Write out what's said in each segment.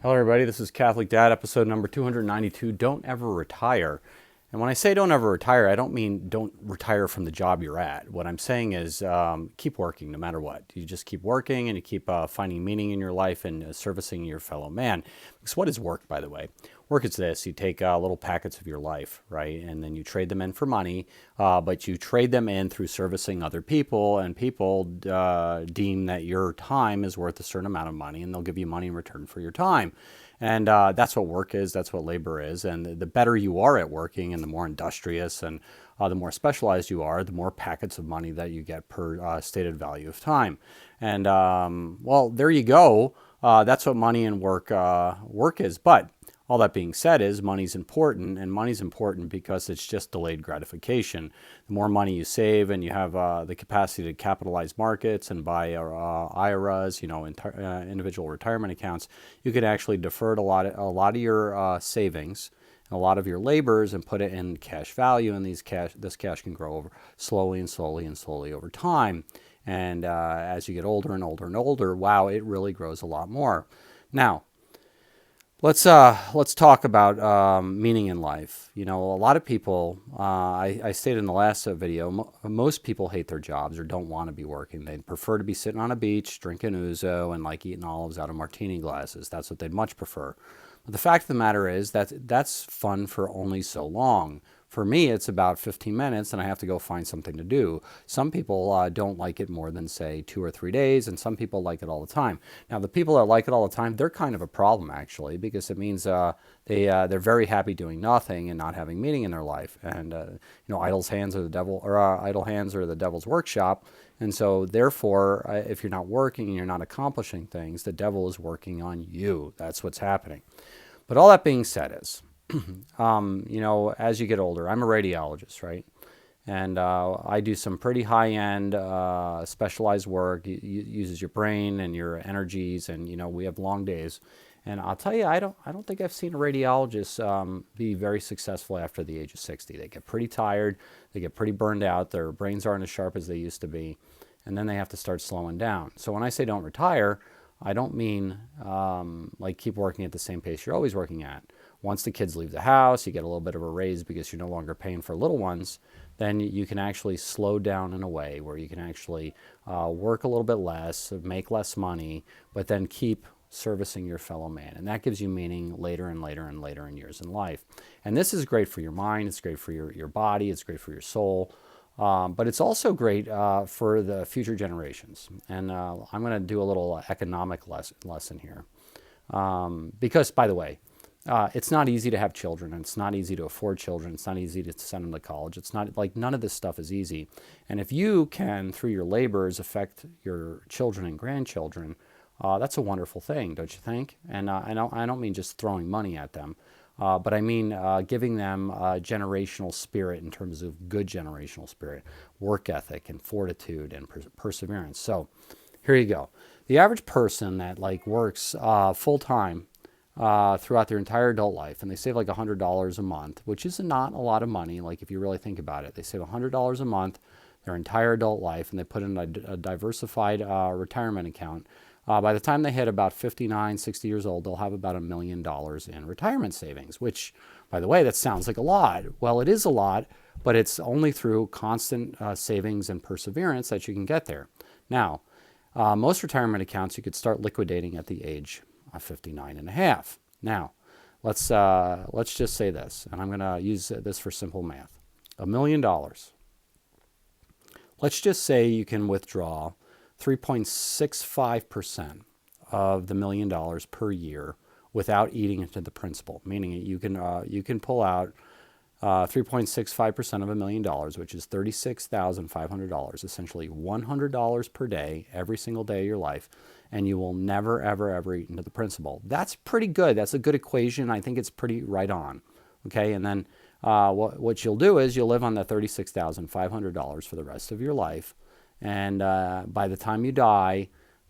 Hello, everybody. This is Catholic Dad, episode number 292. Don't ever retire. And when I say don't ever retire, I don't mean don't retire from the job you're at. What I'm saying is keep working no matter what. You just keep working and you keep finding meaning in your life and servicing your fellow man. Because what is work, by the way? Work is this. You take little packets of your life, right? And then you trade them in for money, but you trade them in through servicing other people, and people deem that your time is worth a certain amount of money, and they'll give you money in return for your time. And that's what work is. That's what labor is. And the better you are at working and the more industrious and the more specialized you are, the more packets of money that you get per stated value of time. And well, there you go. That's what money and work is. But all that being said is money's important, and money's important because it's just delayed gratification. The more money you save and you have the capacity to capitalize markets and buy IRAs, individual retirement accounts, you can actually defer a lot of your savings, a lot of your labors, and put it in cash value. And this cash can grow over slowly and slowly and slowly over time. And as you get older and older and older, wow, it really grows a lot more. Now, let's talk about meaning in life. A lot of people, I stated in the last video, most people hate their jobs or don't want to be working. They'd prefer to be sitting on a beach, drinking ouzo and eating olives out of martini glasses. That's what they'd much prefer. But the fact of the matter is that that's fun for only so long. For me, it's about 15 minutes and I have to go find something to do. Some people don't like it more than, say, 2 or 3 days, and some people like it all the time. Now, the people that like it all the time, they're kind of a problem, actually, because it means they're very happy doing nothing and not having meaning in their life. And, idle hands are the devil's workshop. And so, therefore, if you're not working and you're not accomplishing things, the devil is working on you. That's what's happening. But all that being said is, as you get older, I'm a radiologist, right? And I do some pretty high-end specialized work. It uses your brain and your energies, and we have long days. And I'll tell you, I don't think I've seen a radiologist be very successful after the age of 60. They get pretty tired, they get pretty burned out, their brains aren't as sharp as they used to be, and then they have to start slowing down. So when I say don't retire, I don't mean keep working at the same pace you're always working at. Once the kids leave the house, you get a little bit of a raise because you're no longer paying for little ones, then you can actually slow down in a way where you can actually work a little bit less, make less money, but then keep servicing your fellow man. And that gives you meaning later and later and later in years in life. And this is great for your mind, it's great for your body, it's great for your soul. But it's also great for the future generations. And I'm going to do a little economic lesson here. Because, by the way, it's not easy to have children, and it's not easy to afford children. It's not easy to send them to college. It's not none of this stuff is easy. And if you can, through your labors, affect your children and grandchildren, that's a wonderful thing, don't you think? And I don't mean just throwing money at them. But I mean giving them generational spirit in terms of good generational spirit, work ethic and fortitude and perseverance. So here you go. The average person that works full time throughout their entire adult life, and they save $100 a month, which is not a lot of money. If you really think about it, they save $100 a month their entire adult life, and they put in a diversified retirement account. By the time they hit about 59, 60 years old, they'll have about $1 million in retirement savings, which, by the way, that sounds like a lot. Well, it is a lot, but it's only through constant savings and perseverance that you can get there. Now, most retirement accounts you could start liquidating at the age of 59 and a half. Now, let's just say this, and I'm going to use this for simple math. $1 million. Let's just say you can withdraw 3.65% of the $1 million per year without eating into the principal, meaning you can pull out 3.65% of $1 million, which is $36,500, essentially $100 per day, every single day of your life, and you will never, ever, ever eat into the principal. That's pretty good. That's a good equation. I think it's pretty right on. Okay, and then what you'll do is you'll live on the $36,500 for the rest of your life. And by the time you die,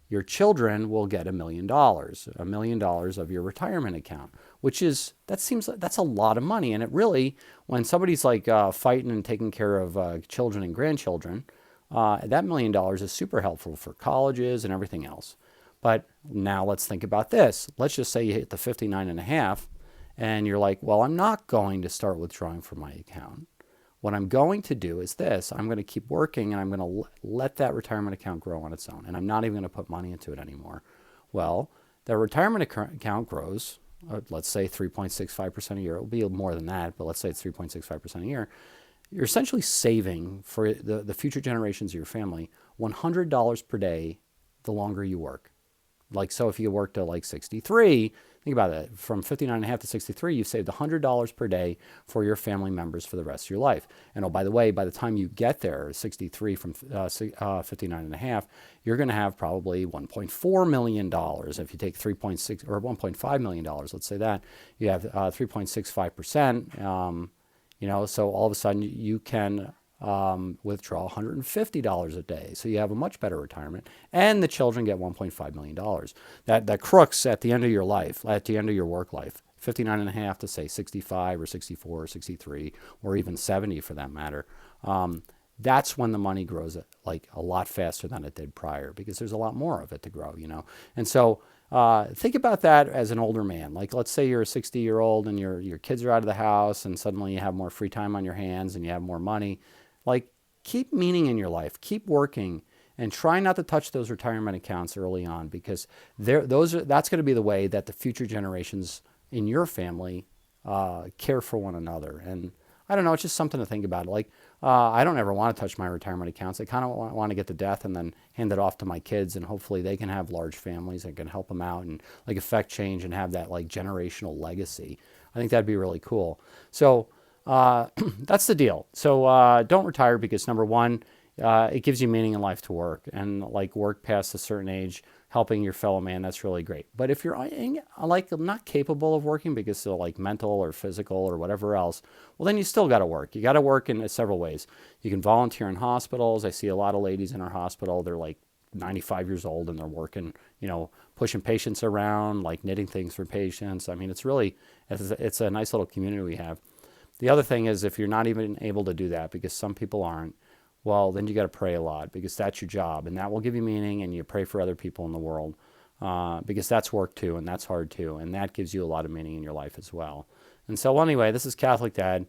your children will get $1 million, $1 million of your retirement account, that's a lot of money. And it really, when somebody's fighting and taking care of children and grandchildren, that $1 million is super helpful for colleges and everything else. But now let's think about this. Let's just say you hit the 59 and a half and you're like, well, I'm not going to start withdrawing from my account. What I'm going to do is this. I'm going to keep working and I'm going to let that retirement account grow on its own. And I'm not even going to put money into it anymore. Well, the retirement account grows, let's say 3.65% a year. It will be more than that, but let's say it's 3.65% a year. You're essentially saving for the future generations of your family $100 per day the longer you work. Like, so if you work to like 63, think about it, from 59 and a half to 63, you've saved $100 per day for your family members for the rest of your life. And oh, by the way, by the time you get there, 63 from 59 and a half, you're going to have probably $1.4 million. If you take 3.6 or $1.5 million, let's say that, you have 3.65%. So all of a sudden you can withdraw $150 a day. So you have a much better retirement, and the children get $1.5 million. That crooks at the end of your life, at the end of your work life, 59 and a half to say 65 or 64 or 63 or even 70 for that matter. That's when the money grows like a lot faster than it did prior, because there's a lot more of it to grow, And so think about that as an older man. Like, let's say you're a 60-year-old and your kids are out of the house and suddenly you have more free time on your hands and you have more money. Like, keep meaning in your life, keep working, and try not to touch those retirement accounts early on, because that's going to be the way that the future generations in your family care for one another. And I don't know, it's just something to think about. Like, I don't ever want to touch my retirement accounts. I kind of want to get to death and then hand it off to my kids, and hopefully they can have large families and can help them out and like affect change and have that like generational legacy. I think that'd be really cool. So that's the deal. So don't retire, because number one, it gives you meaning in life to work, and like work past a certain age, helping your fellow man, that's really great. But if you're like not capable of working because of like mental or physical or whatever else, well, then you still got to work. You got to work in several ways. You can volunteer in hospitals. I see a lot of ladies in our hospital. They're like 95 years old and they're working, pushing patients around, like knitting things for patients. I mean, it's a nice little community we have. The other thing is, if you're not even able to do that, because some people aren't, well, then you got to pray a lot, because that's your job, and that will give you meaning, and you pray for other people in the world, because that's work too, and that's hard too, and that gives you a lot of meaning in your life as well. And so anyway, this is Catholic Dad.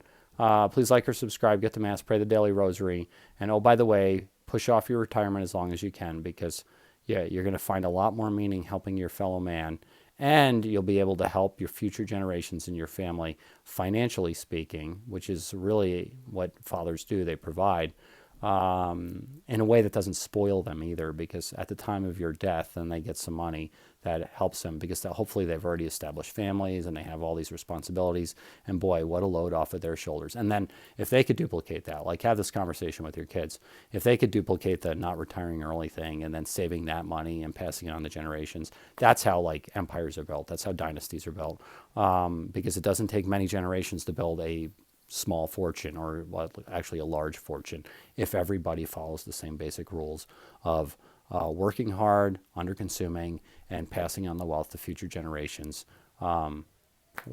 Please like or subscribe, get to Mass, pray the daily rosary, and oh, by the way, push off your retirement as long as you can, because you're going to find a lot more meaning helping your fellow man, and you'll be able to help your future generations in your family, financially speaking, which is really what fathers do. They provide in a way that doesn't spoil them either, because at the time of your death, then they get some money that helps them, because hopefully they've already established families and they have all these responsibilities, and boy, what a load off of their shoulders. And then if they could duplicate that, like have this conversation with your kids, if they could duplicate the not retiring early thing and then saving that money and passing it on to generations, that's how like empires are built. That's how dynasties are built, because it doesn't take many generations to build a small fortune, or actually a large fortune, if everybody follows the same basic rules of working hard, under consuming, and passing on the wealth to future generations. Well,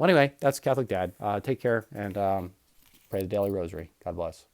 anyway, that's Catholic Dad. Take care, and pray the daily rosary. God bless.